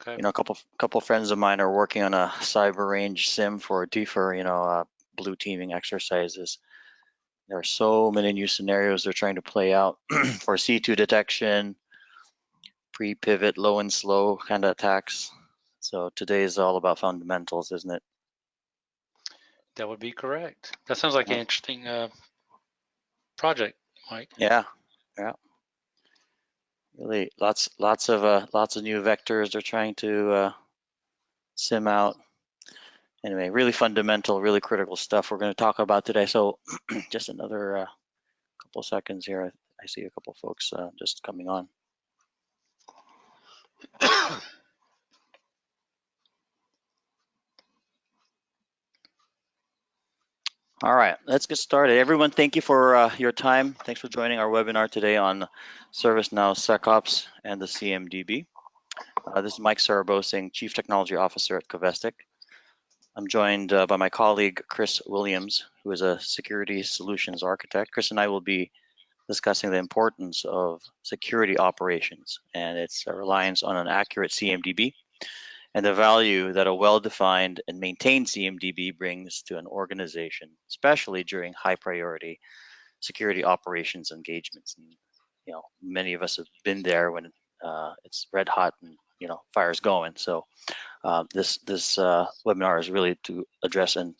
Okay. You know, a couple friends of mine are working on a cyber range sim for defer, blue teaming exercises. There are so many new scenarios they're trying to play out for C2 detection, pre-pivot, low and slow kind of attacks. So today is all about fundamentals, isn't it? That would be correct. That sounds like an interesting project, Mike. Yeah, yeah. Really, lots of new vectors they're trying to sim out. Anyway, really fundamental, really critical stuff we're going to talk about today. So just another couple seconds here. I see a couple folks just coming on. All right, let's get started. Everyone, thank you for your time. Thanks for joining our webinar today on ServiceNow SecOps and the CMDB. This is Mike Sarabosing, Chief Technology Officer at Covestic. I'm joined by my colleague, Chris Williams, who is a Security Solutions Architect. Chris and I will be discussing the importance of security operations and its reliance on an accurate CMDB and the value that a well-defined and maintained CMDB brings to an organization, especially during high-priority security operations engagements. And, many of us have been there when it's red hot and fire's going. So this webinar is really to address and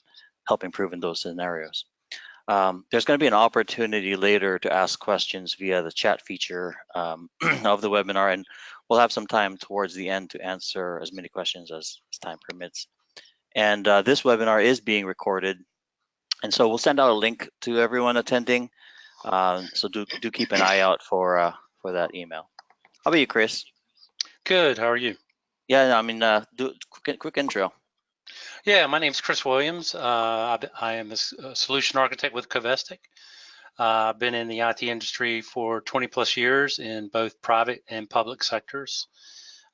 help improve in those scenarios. There's going to be an opportunity later to ask questions via the chat feature of the webinar, and we'll have some time towards the end to answer as many questions as time permits. And this webinar is being recorded, and so we'll send out a link to everyone attending. So do keep an eye out for that email. How about you, Chris? Good. How are you? Yeah, I mean, do a quick intro. Yeah, my name is Chris Williams. I am a solution architect with Covestic. I've been in the IT industry for 20 plus years in both private and public sectors.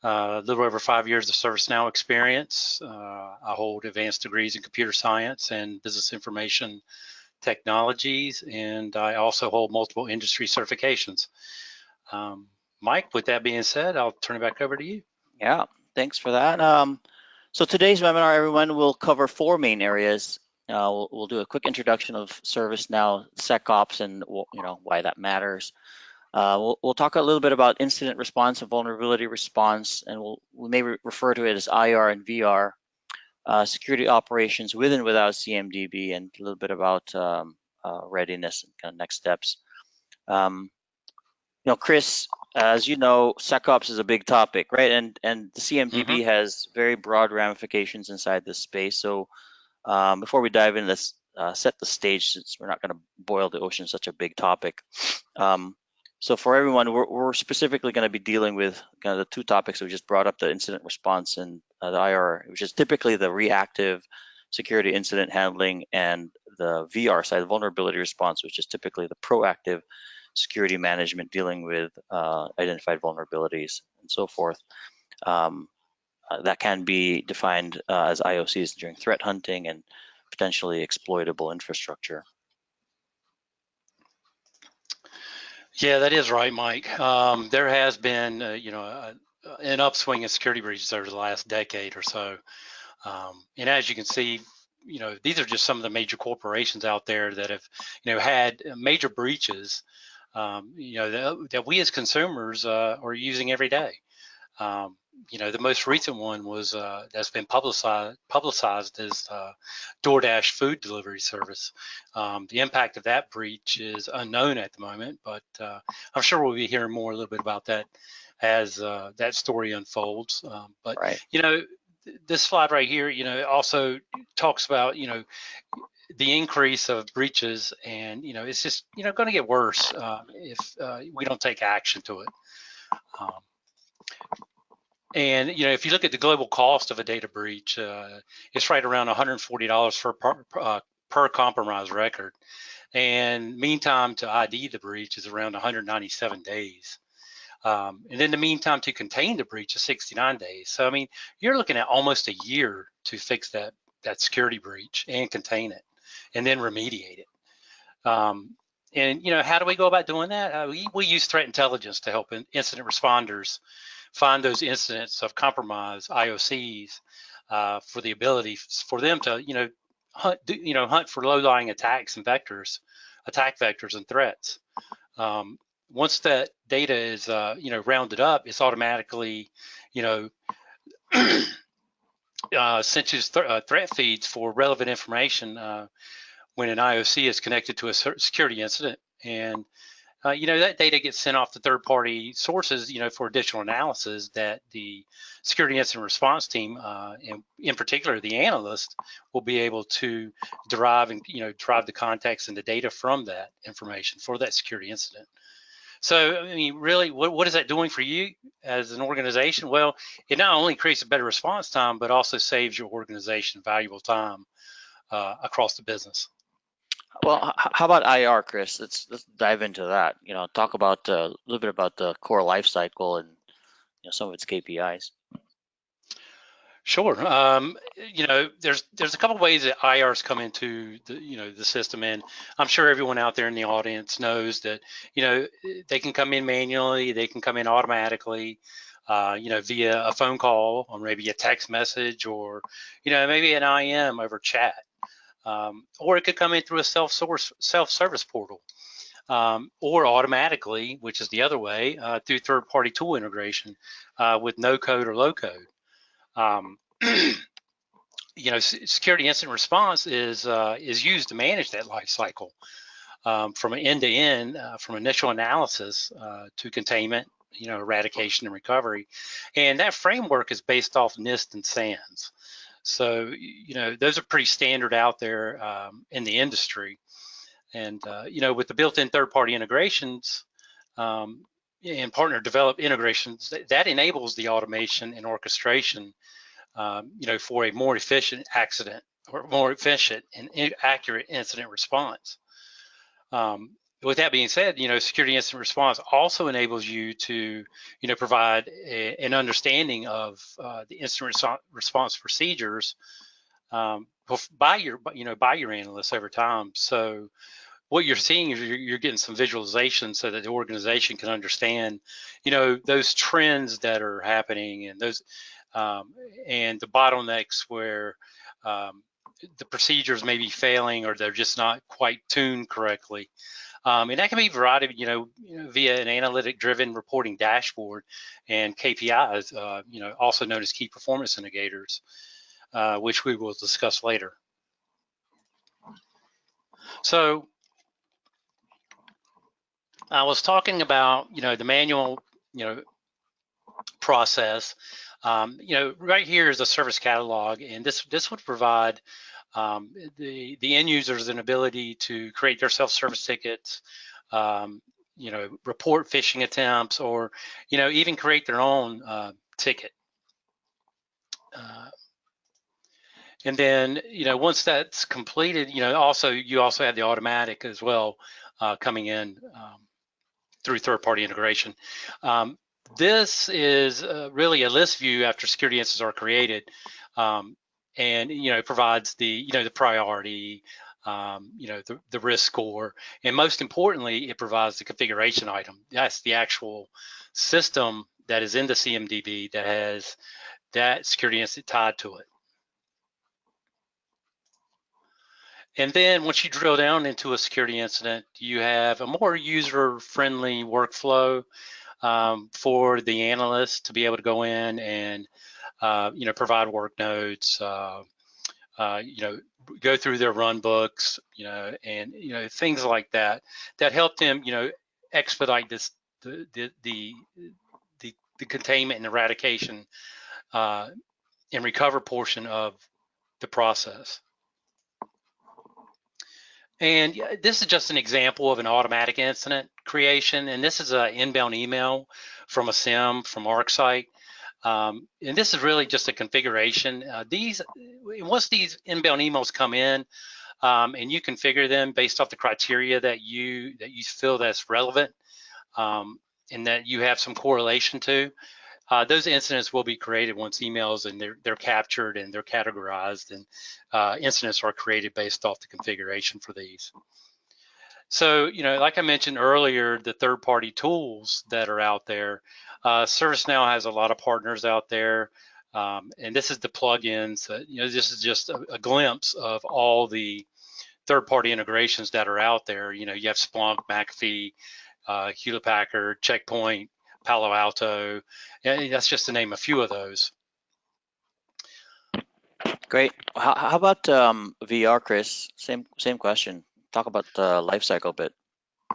A little over 5 years of ServiceNow experience. I hold advanced degrees in computer science and business information technologies, and I also hold multiple industry certifications. Mike, with that being said, I'll turn it back over to you. Yeah, thanks for that. So today's webinar, everyone, will cover 4 main areas. We'll do a quick introduction of ServiceNow SecOps and why that matters. We'll talk a little bit about incident response and vulnerability response, and we may refer to it as IR and VR, security operations with and without CMDB, and a little bit about readiness and kind of next steps. Chris, as you know, SecOps is a big topic, right? And the CMDB has very broad ramifications inside this space. So before we dive in, let's set the stage, since we're not going to boil the ocean, such a big topic. So for everyone, we're specifically going to be dealing with kind of the 2 topics we just brought up: the incident response and the IR, which is typically the reactive security incident handling, and the VR side, the vulnerability response, which is typically the proactive security management, dealing with identified vulnerabilities and so forth. That can be defined as IOCs during threat hunting and potentially exploitable infrastructure. Yeah, that is right, Mike. There has been, an upswing in security breaches over the last decade or so. And as you can see, these are just some of the major corporations out there that have, had major breaches, that we as consumers are using every day. The most recent one was that's been publicized is DoorDash food delivery service. The impact of that breach is unknown at the moment, but I'm sure we'll be hearing more a little bit about that as that story unfolds. But right. This slide right here, also talks about the increase of breaches, and it's just going to get worse if we don't take action to it. And if you look at the global cost of a data breach, it's right around $140 per compromised record, and mean time to ID the breach is around 197 days. And then the mean time to contain the breach is 69 days. So I mean, you're looking at almost a year to fix that security breach and contain it, and then remediate it. And how do we go about doing that? We use threat intelligence to help incident responders find those incidents of compromise IOCs for the ability for them to hunt for low-lying attacks and vectors, attack vectors and threats. Once that data is rounded up, it's automatically sent to threat feeds for relevant information when an IOC is connected to a security incident. And that data gets sent off to third-party sources, for additional analysis that the security incident response team, and in particular the analyst, will be able to derive the context and the data from that information for that security incident. So, I mean, really, what is that doing for you as an organization? Well, it not only creates a better response time, but also saves your organization valuable time across the business. Well, how about IR, Chris? Let's dive into that. Talk about a little bit about the core life cycle and some of its KPIs. Sure. There's a couple ways that IRs come into the system, and I'm sure everyone out there in the audience knows that they can come in manually, they can come in automatically, via a phone call or maybe a text message, or maybe an IM over chat, or it could come in through a self-service portal, or automatically, which is the other way, through third-party tool integration with no code or low code. Security incident response is used to manage that life cycle from an end-to-end, from initial analysis to containment, eradication and recovery, and that framework is based off NIST and SANS. So those are pretty standard out there in the industry, and with the built-in third-party integrations and partner developed integrations, that enables the automation and orchestration for a more efficient and accurate incident response. With that being said, security incident response also enables you to, provide an understanding of the incident response procedures by your analysts over time. So what you're seeing is you're getting some visualization so that the organization can understand, those trends that are happening and those and the bottlenecks where the procedures may be failing or they're just not quite tuned correctly. And that can be a variety of, via an analytic-driven reporting dashboard and KPIs, also known as key performance indicators, which we will discuss later. So I was talking about, the manual, process. Right here is a service catalog, and this would provide the end users an ability to create their self-service tickets, report phishing attempts, or even create their own ticket. And then once that's completed, you also have the automatic as well coming in through third-party integration. This is really a list view after security incidents are created, and it provides the the priority, the risk score, and most importantly, it provides the configuration item. That's the actual system that is in the CMDB that has that security incident tied to it. And then once you drill down into a security incident, you have a more user-friendly workflow for the analyst to be able to go in and provide work notes, go through their run books, and things like that help them expedite the containment and eradication and recover portion of the process. And this is just an example of an automatic incident creation, and this is an inbound email from a SIM from ArcSight. And this is really just a configuration. Once these inbound emails come in, and you configure them based off the criteria that you feel that's relevant, and that you have some correlation to, those incidents will be created once emails and they're captured and they're categorized, and incidents are created based off the configuration for these. So, like I mentioned earlier, the third-party tools that are out there, ServiceNow has a lot of partners out there, and this is the plugins. This is just a glimpse of all the third-party integrations that are out there. You have Splunk, McAfee, Hewlett Packard, Checkpoint, Palo Alto. That's just to name a few of those. Great. How about VR, Chris? Same question. Talk about the life cycle a bit.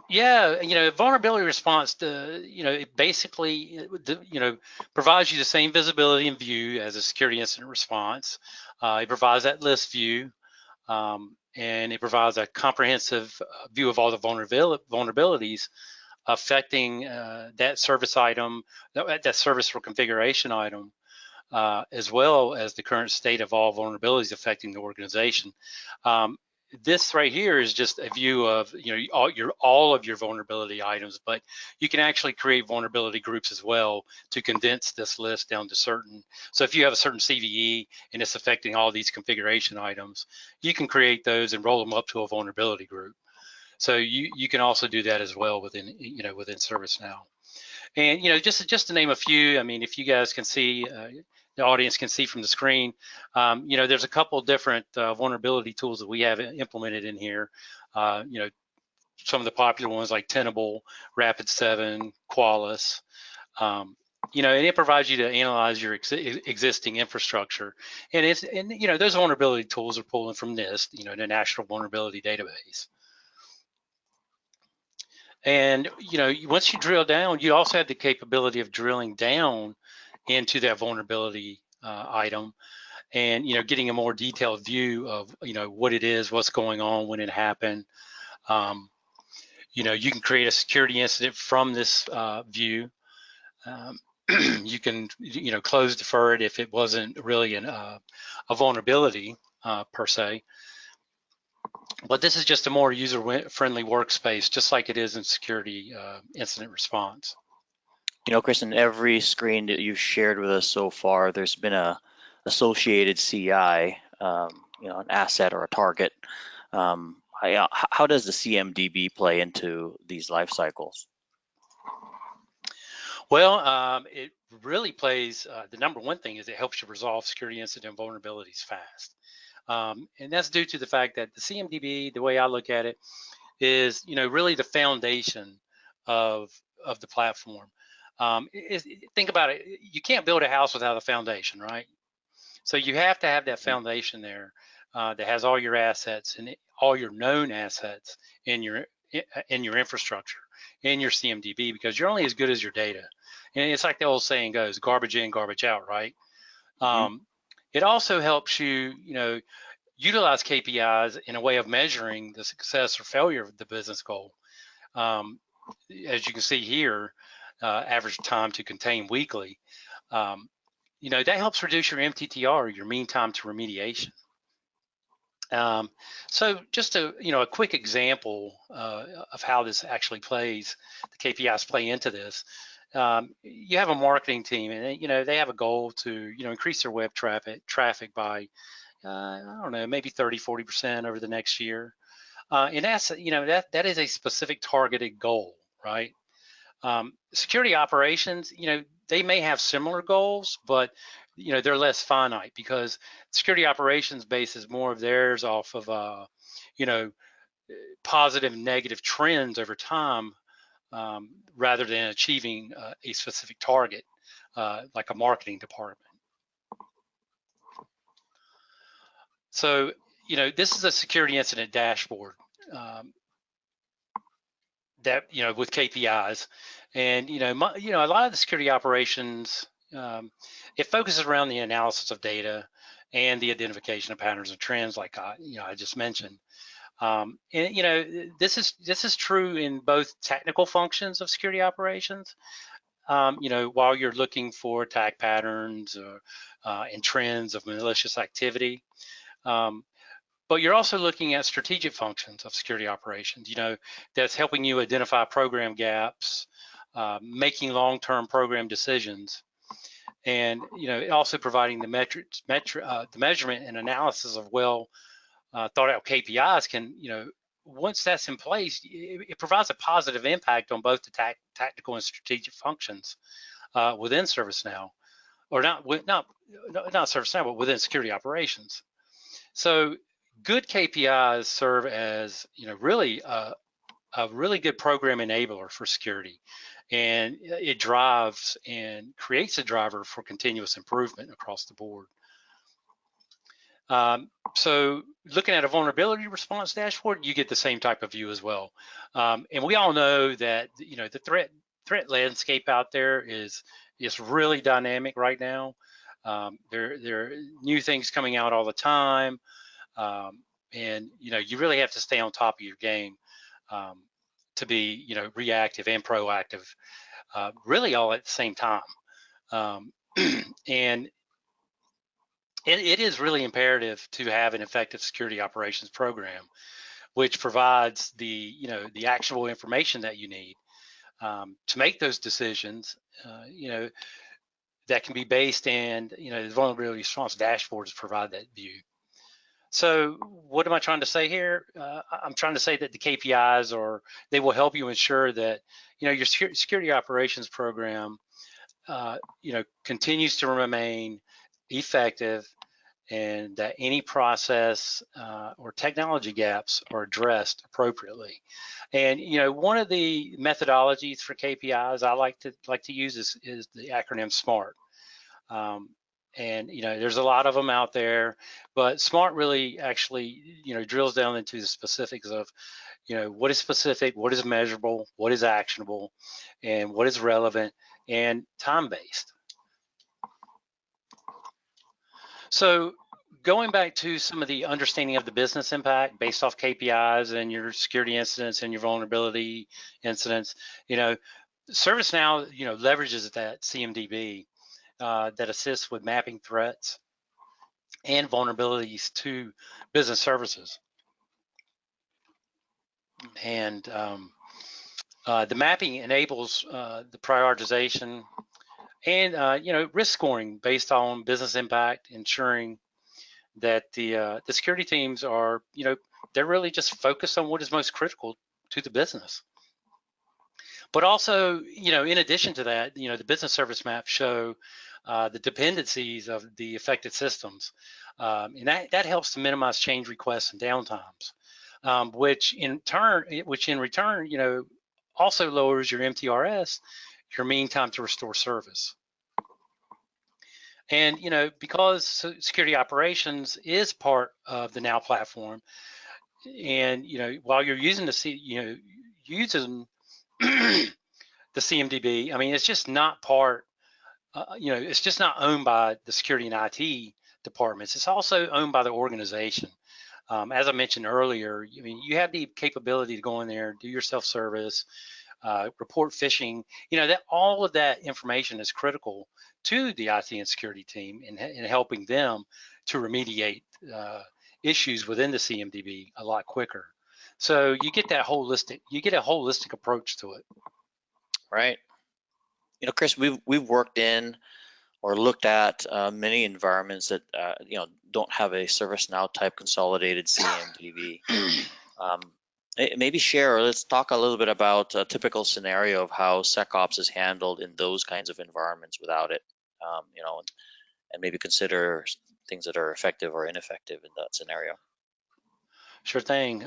Yeah, vulnerability response, it basically, provides you the same visibility and view as a security incident response. It provides that list view, and it provides a comprehensive view of all the vulnerabilities affecting that service item, that service or configuration item, as well as the current state of all vulnerabilities affecting the organization. This right here is just a view of all of your vulnerability items, but you can actually create vulnerability groups as well to condense this list down to certain. So if you have a certain CVE and it's affecting all these configuration items, you can create those and roll them up to a vulnerability group. So you can also do that as well within ServiceNow. And just to name a few, I mean, if you guys can see, the audience can see from the screen, there's a couple different vulnerability tools that we have implemented in here. Some of the popular ones like Tenable, Rapid7, Qualys. And it provides you to analyze your existing infrastructure. And those vulnerability tools are pulling from NIST, the National Vulnerability Database. And once you drill down, you also have the capability of drilling down into that vulnerability item, and getting a more detailed view of what it is, what's going on, when it happened. You can create a security incident from this view. You can close defer it if it wasn't really a vulnerability per se. But this is just a more user-friendly workspace, just like it is in security incident response. Chris, in every screen that you've shared with us so far, there's been a associated CI, an asset or a target. How does the CMDB play into these life cycles? Well, it really plays, the number one thing is it helps you resolve security incident vulnerabilities fast. And that's due to the fact that the CMDB, the way I look at it, is really the foundation of the platform. Think about it, you can't build a house without a foundation, right? So you have to have that foundation there that has all your assets and all your known assets in your infrastructure, in your CMDB, because you're only as good as your data. And it's like the old saying goes, garbage in, garbage out, right? It also helps you, utilize KPIs in a way of measuring the success or failure of the business goal. As you can see here, average time to contain weekly. That helps reduce your MTTR, your mean time to remediation. So just a quick example of how this actually plays, the KPIs play into this. You have a marketing team, and they have a goal to increase their web traffic by I don't know, maybe 30-40% over the next year, and that's that is a specific targeted goal, right? Security operations, they may have similar goals, but they're less finite, because security operations bases more of theirs off of positive and negative trends over time, rather than achieving a specific target, like a marketing department. So, this is a security incident dashboard that, with KPIs, and, a lot of the security operations, it focuses around the analysis of data and the identification of patterns and trends, like I just mentioned. And this is true in both technical functions of security operations. While you're looking for attack patterns and trends of malicious activity. But you're also looking at strategic functions of security operations, that's helping you identify program gaps, making long-term program decisions, and also providing the measurement and analysis of well thought out KPIs can once that's in place, it provides a positive impact on both the tactical and strategic functions within ServiceNow, or not ServiceNow, but within security operations. So good KPIs serve as, really a really good program enabler for security, and it drives and creates a driver for continuous improvement across the board. So looking at a vulnerability response dashboard, you get the same type of view as well. And we all know that, the threat landscape out there is really dynamic right now. There are new things coming out all the time. And, you really have to stay on top of your game to be, reactive and proactive, really all at the same time. And it is really imperative to have an effective security operations program, which provides the actionable information that you need to make those decisions, that can be based in, the vulnerability response dashboards provide that view. So what am I trying to say here? I'm trying to say that the KPIs they will help you ensure that, your security operations program, continues to remain effective, and that any process or technology gaps are addressed appropriately. And one of the methodologies for KPIs I like to use is the acronym SMART. And there's a lot of them out there, but SMART really actually drills down into the specifics of what is specific, what is measurable, what is actionable, and what is relevant and time-based. So going back to some of the understanding of the business impact based off KPIs and your security incidents and your vulnerability incidents, ServiceNow, leverages that CMDB that assists with mapping threats and vulnerabilities to business services. And the mapping enables the prioritization and risk scoring based on business impact, ensuring that the security teams are they're really just focused on what is most critical to the business. But also, in addition to that, the business service maps show the dependencies of the affected systems, and that helps to minimize change requests and downtimes, which in return, also lowers your MTRS, your mean time to restore service. And because security operations is part of the Now platform, and while you're using using the CMDB, I mean, it's just not part. It's just not owned by the security and IT departments. It's also owned by the organization. As I mentioned earlier, I mean, you have the capability to go in there, do your self-service, report phishing. That all of that information is critical to the IT and security team in helping them to remediate issues within the CMDB a lot quicker. So you get a holistic approach to it. Right. Chris, we've worked in or looked at many environments that don't have a ServiceNow type consolidated CMDB. Maybe share, or let's talk a little bit about a typical scenario of how SecOps is handled in those kinds of environments without it, and maybe consider things that are effective or ineffective in that scenario. Sure thing.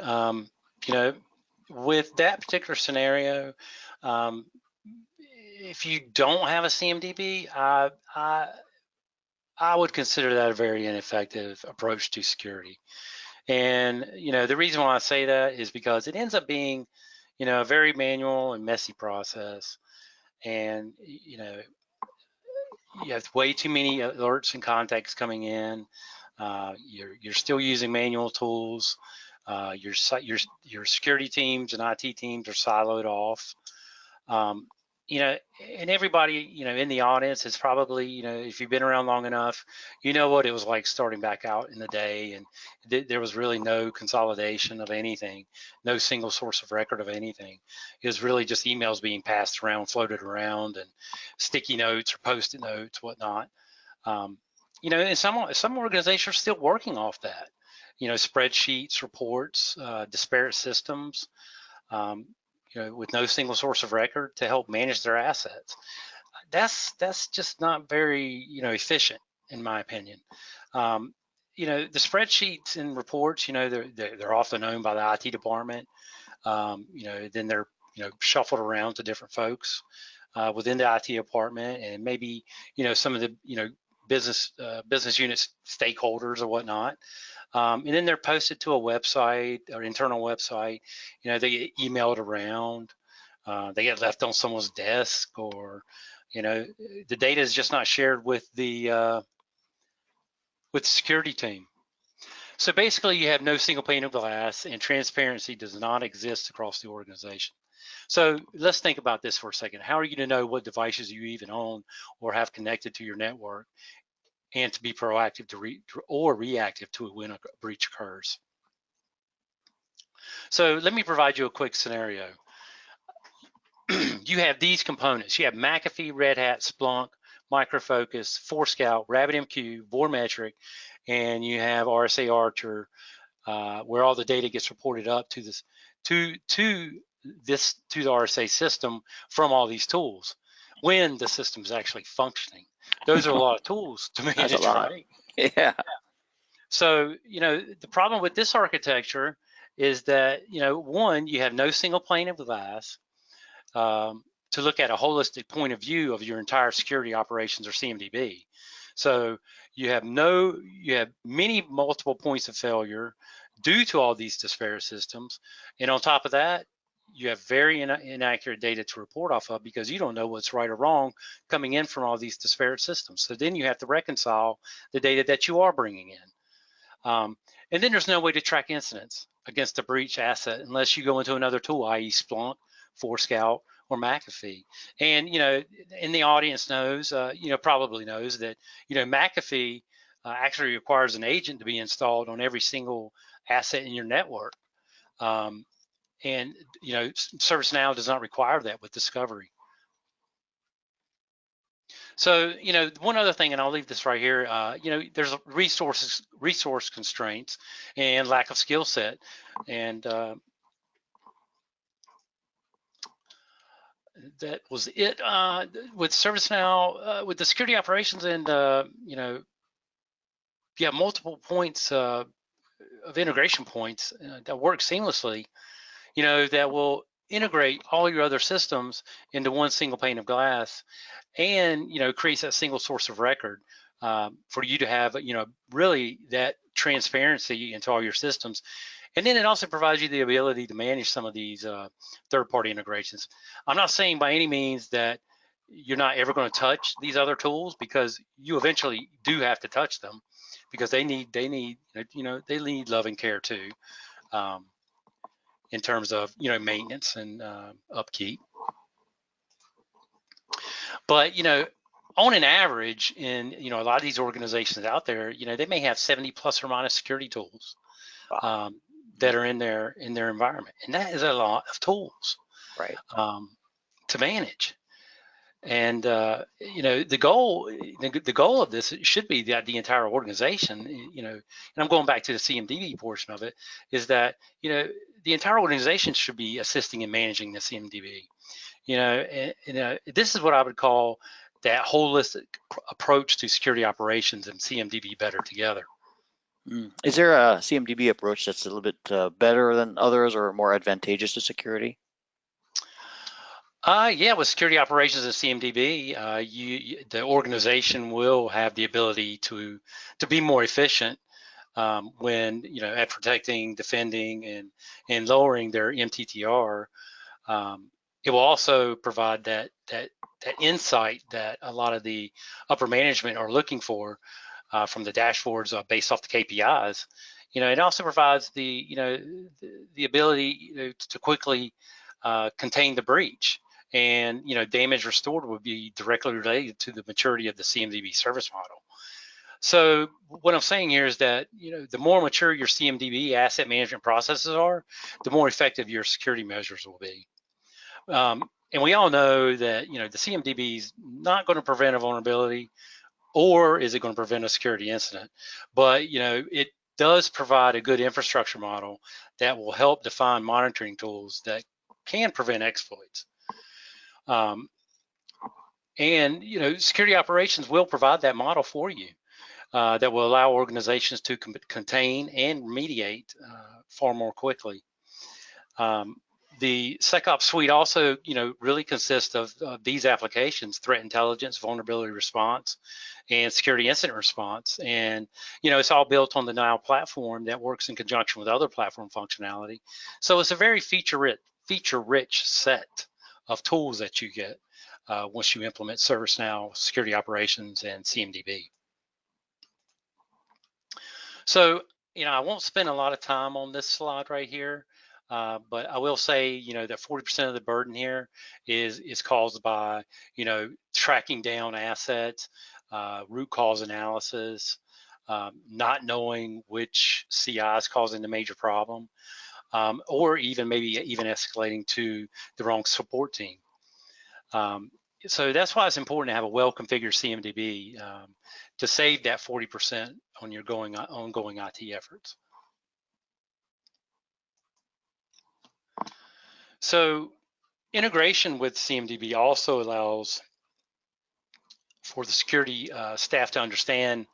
With that particular scenario, if you don't have a CMDB, I would consider that a very ineffective approach to security. And the reason why I say that is because it ends up being a very manual and messy process, and you have way too many alerts and contacts coming in. You're still using manual tools. Your security teams and IT teams are siloed off. And everybody, in the audience is probably, if you've been around long enough, what it was like starting back out in the day, and there was really no consolidation of anything, no single source of record of anything. It was really just emails being passed around, floated around, and sticky notes or Post-it notes, whatnot. And some organizations are still working off that. spreadsheets, reports, disparate systems, with no single source of record to help manage their assets. That's just not very, efficient, in my opinion. The spreadsheets and reports, they're often owned by the IT department. Then they're, shuffled around to different folks within the IT department, and maybe, some of the, business unit stakeholders or whatnot. And then they're posted to a website or internal website. They get emailed around. They get left on someone's desk, or the data is just not shared with the security team. So basically, you have no single pane of glass, and transparency does not exist across the organization. So let's think about this for a second. How are you going to know what devices you even own or have connected to your network, and to be proactive or reactive to when a breach occurs? So let me provide you a quick scenario. You have these components. You have McAfee, Red Hat, Splunk, Micro Focus, Forescout, RabbitMQ, Vormetric, and you have RSA Archer, where all the data gets reported up to this to the RSA system from all these tools when the system is actually functioning. Those are a lot of tools to manage. That's a lot. Right? Yeah. So, the problem with this architecture is that, one, you have no single pane of glass to look at a holistic point of view of your entire security operations, or CMDB. So you have many multiple points of failure due to all these disparate systems. And on top of that, you have very inaccurate data to report off of, because you don't know what's right or wrong coming in from all these disparate systems. So then you have to reconcile the data that you are bringing in. And then there's no way to track incidents against a breach asset unless you go into another tool, i.e. Splunk, Forescout, or McAfee. And, in the audience knows, probably knows that, McAfee actually requires an agent to be installed on every single asset in your network. And, ServiceNow does not require that with discovery. So, one other thing, and I'll leave this right here, there's resource constraints and lack of skill set. And that was it with ServiceNow, with the security operations. And, you have multiple points of integration points that work seamlessly, that will integrate all your other systems into one single pane of glass, and creates that single source of record for you to have really that transparency into all your systems. And then it also provides you the ability to manage some of these third-party integrations. I'm not saying by any means that you're not ever going to touch these other tools, because you eventually do have to touch them, because they need love and care too, in terms of maintenance and upkeep. But on an average, in a lot of these organizations out there, they may have 70 plus or minus security tools that are in their environment, and that is a lot of tools, right, to manage. And the goal of this should be that the entire organization, and I'm going back to the CMDB portion of it, is that the entire organization should be assisting in managing the CMDB. This is what I would call that holistic approach to security operations and CMDB better together. Is there a CMDB approach that's a little bit better than others, or more advantageous to security? Yeah, with security operations and CMDB, the organization will have the ability to be more efficient when at protecting, defending, and lowering their MTTR. It will also provide that insight that a lot of the upper management are looking for from the dashboards based off the KPIs. It also provides the ability to quickly contain the breach. And damage restored would be directly related to the maturity of the CMDB service model. So what I'm saying here is that the more mature your CMDB asset management processes are, the more effective your security measures will be. And we all know that the CMDB is not going to prevent a vulnerability, or is it going to prevent a security incident? But does provide a good infrastructure model that will help define monitoring tools that can prevent exploits. And security operations will provide that model for you that will allow organizations to contain and remediate far more quickly. The SecOps suite also, really consists of these applications: threat intelligence, vulnerability response, and security incident response. And, it's all built on the Now platform that works in conjunction with other platform functionality. So it's a very feature-rich set of tools that you get once you implement ServiceNow Security Operations and CMDB. So, I won't spend a lot of time on this slide right here, but I will say, that 40% of the burden here is caused by, tracking down assets, root cause analysis, not knowing which CI is causing the major problem, or maybe even escalating to the wrong support team. So that's why it's important to have a well-configured CMDB to save that 40% on your ongoing IT efforts. So integration with CMDB also allows for the security staff to understand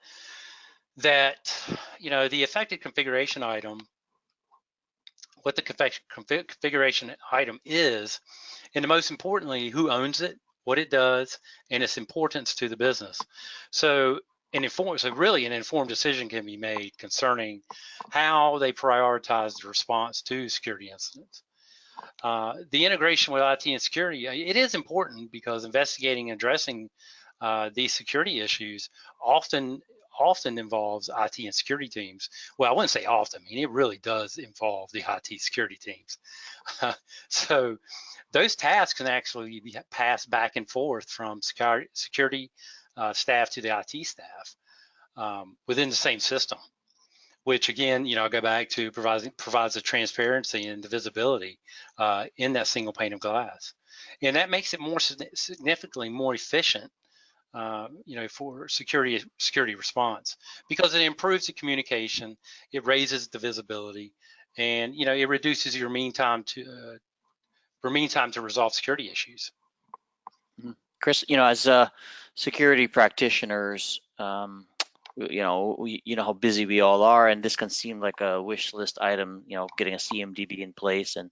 that, the affected configuration item, what the configuration item is, and most importantly, who owns it, what it does, and its importance to the business. So really an informed decision can be made concerning how they prioritize the response to security incidents. The integration with IT and security, it is important because investigating and addressing these security issues often involves IT and security teams. Well, I wouldn't say often. I mean, it really does involve the IT security teams. So those tasks can actually be passed back and forth from security staff to the IT staff within the same system, which again, I go back to provides the transparency and the visibility in that single pane of glass. And that makes it significantly more efficient for security response, because it improves the communication, it raises the visibility, and it reduces your mean time to resolve security issues. Chris, as security practitioners, you know how busy we all are, and this can seem like a wish list item, getting a CMDB in place and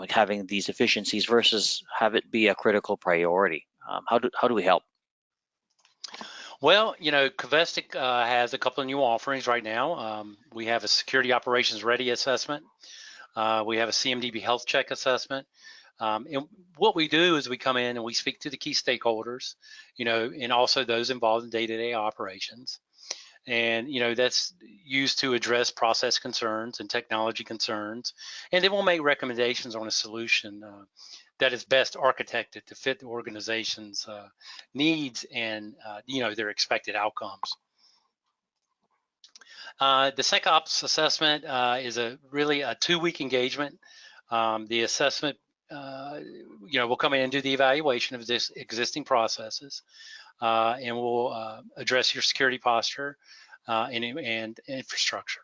having these efficiencies versus have it be a critical priority. How do we help? Well, Covestic has a couple of new offerings right now. We have a Security Operations Ready assessment. We have a CMDB health check assessment. And what we do is we come in and we speak to the key stakeholders, and also those involved in day-to-day operations. And, that's used to address process concerns and technology concerns. And then we'll make recommendations on a solution that is best architected to fit the organization's needs and, their expected outcomes. The SecOps assessment is really a 2-week engagement. The assessment, we'll come in and do the evaluation of this existing processes, and we'll address your security posture and infrastructure.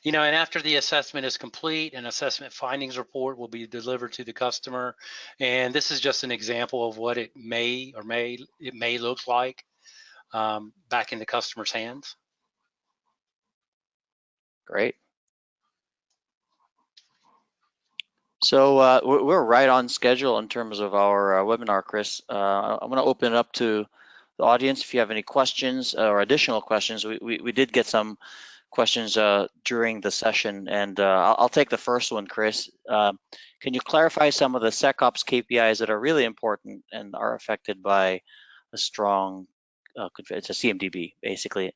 And after the assessment is complete, an assessment findings report will be delivered to the customer. And this is just an example of what it may look like back in the customer's hands. Great. So we're right on schedule in terms of our webinar, Chris. I'm going to open it up to the audience. If you have any questions or additional questions, we did get some questions during the session, and I'll take the first one, Chris. Can you clarify some of the SecOps KPIs that are really important and are affected by a strong, it's a CMDB, basically.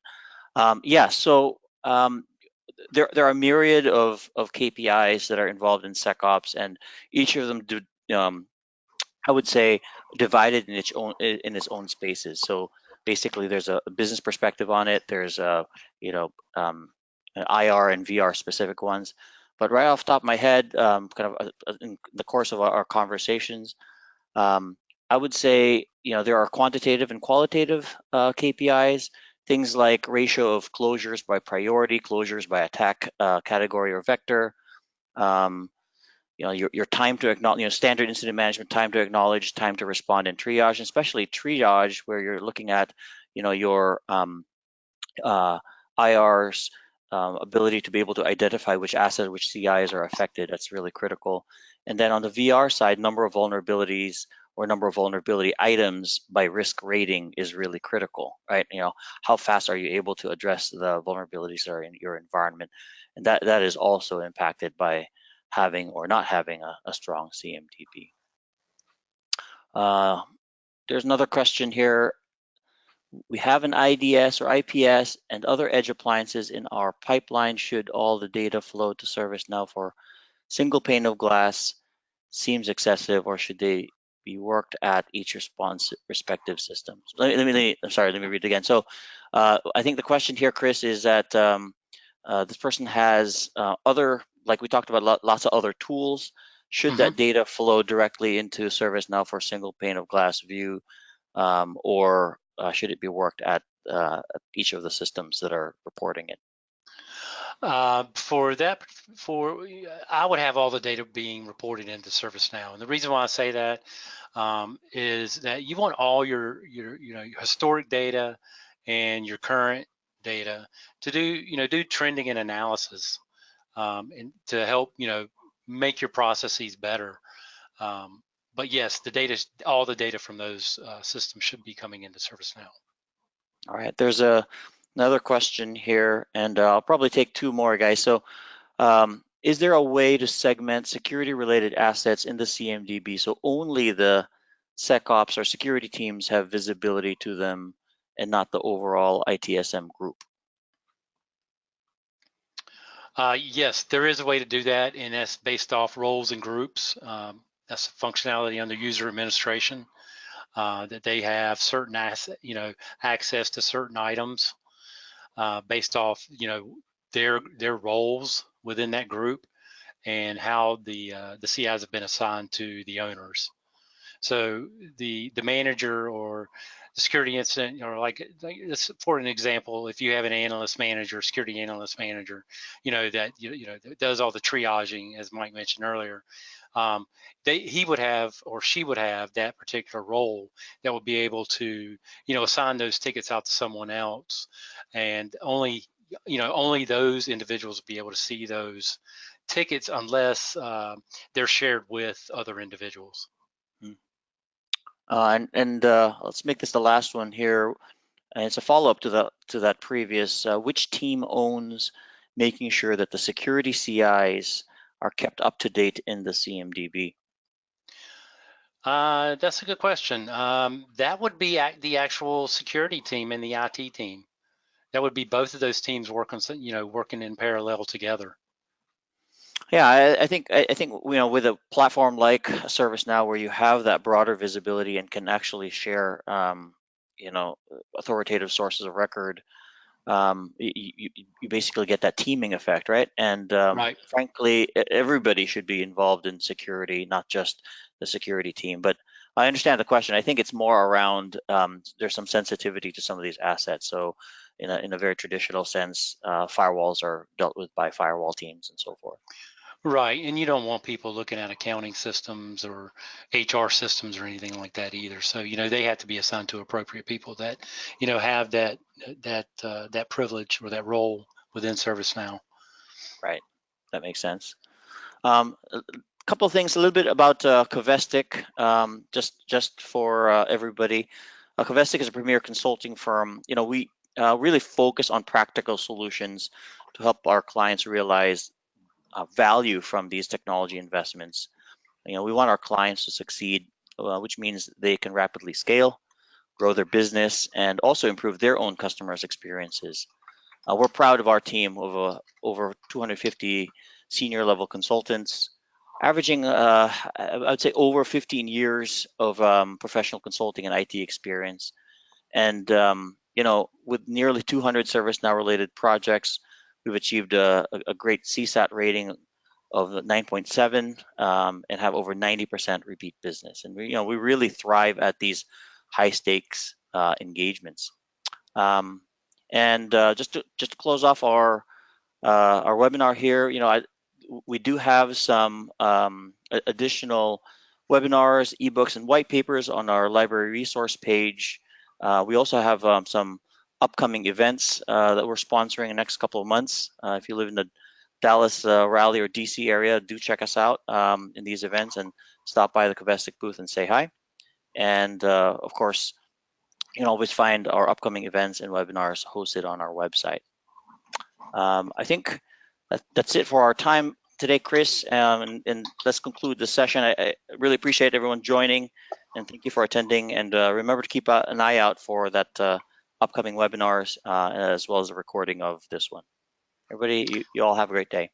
Yeah, so there are a myriad of KPIs that are involved in SecOps, and each of them I would say divided in its own spaces. So basically, there's a business perspective on it. There's IR and VR specific ones. But right off the top of my head, in the course of our conversations, I would say, there are quantitative and qualitative KPIs, things like ratio of closures by priority, closures by attack category or vector, um, your time to acknowledge, standard incident management, time to acknowledge, time to respond, and triage, especially triage, where you're looking at, your uh, IR's ability to be able to identify which assets, which CIs are affected. That's really critical. And then on the VR side, number of vulnerabilities or number of vulnerability items by risk rating is really critical, right? How fast are you able to address the vulnerabilities that are in your environment? And that is also impacted by having or not having a strong CMDB. There's another question here. We have an IDS or IPS and other edge appliances in our pipeline. Should all the data flow to ServiceNow for single pane of glass seems excessive, or should they be worked at each respective system? I'm sorry, let me read it again. So I think the question here, Chris, is that this person has like we talked about, lots of other tools. Should that data flow directly into ServiceNow for single pane of glass view, or should it be worked at each of the systems that are reporting it? For that, I would have all the data being reported into ServiceNow, and the reason why I say that is that you want all your historic data and your current data to do trending and analysis, and to help make your processes better. But yes, all the data from those systems should be coming into ServiceNow. All right, there's another question here, and I'll probably take two more, guys. So is there a way to segment security-related assets in the CMDB so only the SecOps or security teams have visibility to them and not the overall ITSM group? Yes, there is a way to do that, and that's based off roles and groups. That's functionality under user administration, that they have certain access to certain items based off their roles within that group and how the CIs have been assigned to the owners. So the manager or the security incident, or like this, for an example, if you have an analyst manager, security analyst manager, that that does all the triaging, as Mike mentioned earlier, he would have, or she would have, that particular role that would be able to assign those tickets out to someone else, and only those individuals will be able to see those tickets unless they're shared with other individuals. Let's make this the last one here, and it's a follow-up to that previous. Which team owns making sure that the security CIs are kept up to date in the CMDB? That's a good question. That would be the actual security team and the IT team. That would be both of those teams working in parallel together. Yeah, I think with a platform like ServiceNow, where you have that broader visibility and can actually share authoritative sources of record, you basically get that teaming effect, right? And Right. frankly, everybody should be involved in security, not just the security team. But I understand the question. I think it's more around there's some sensitivity to some of these assets. So in a very traditional sense, firewalls are dealt with by firewall teams and so forth. Right, and you don't want people looking at accounting systems or HR systems or anything like that either. So they have to be assigned to appropriate people that have that privilege or that role within ServiceNow. Right, that makes sense. A couple of things, a little bit about Covestic, just for everybody. Covestic is a premier consulting firm. We really focus on practical solutions to help our clients realize value from these technology investments. We want our clients to succeed, which means they can rapidly scale, grow their business, and also improve their own customers' experiences. We're proud of our team of over 250 senior level consultants, averaging, I would say, over 15 years of professional consulting and IT experience. And, with nearly 200 ServiceNow related projects, we've achieved a great CSAT rating of 9.7 and have over 90% repeat business. And we really thrive at these high stakes engagements. Just to close off our webinar here, we do have some additional webinars, ebooks, and white papers on our library resource page. We also have some upcoming events that we're sponsoring in the next couple of months. If you live in the Dallas, Raleigh, or DC area, do check us out in these events and stop by the Covestic booth and say hi. And of course, you can always find our upcoming events and webinars hosted on our website. I think that's it for our time today, Chris, and let's conclude the session. I really appreciate everyone joining, and thank you for attending. And remember to keep an eye out for that upcoming webinars as well as a recording of this one. Everybody, you all have a great day.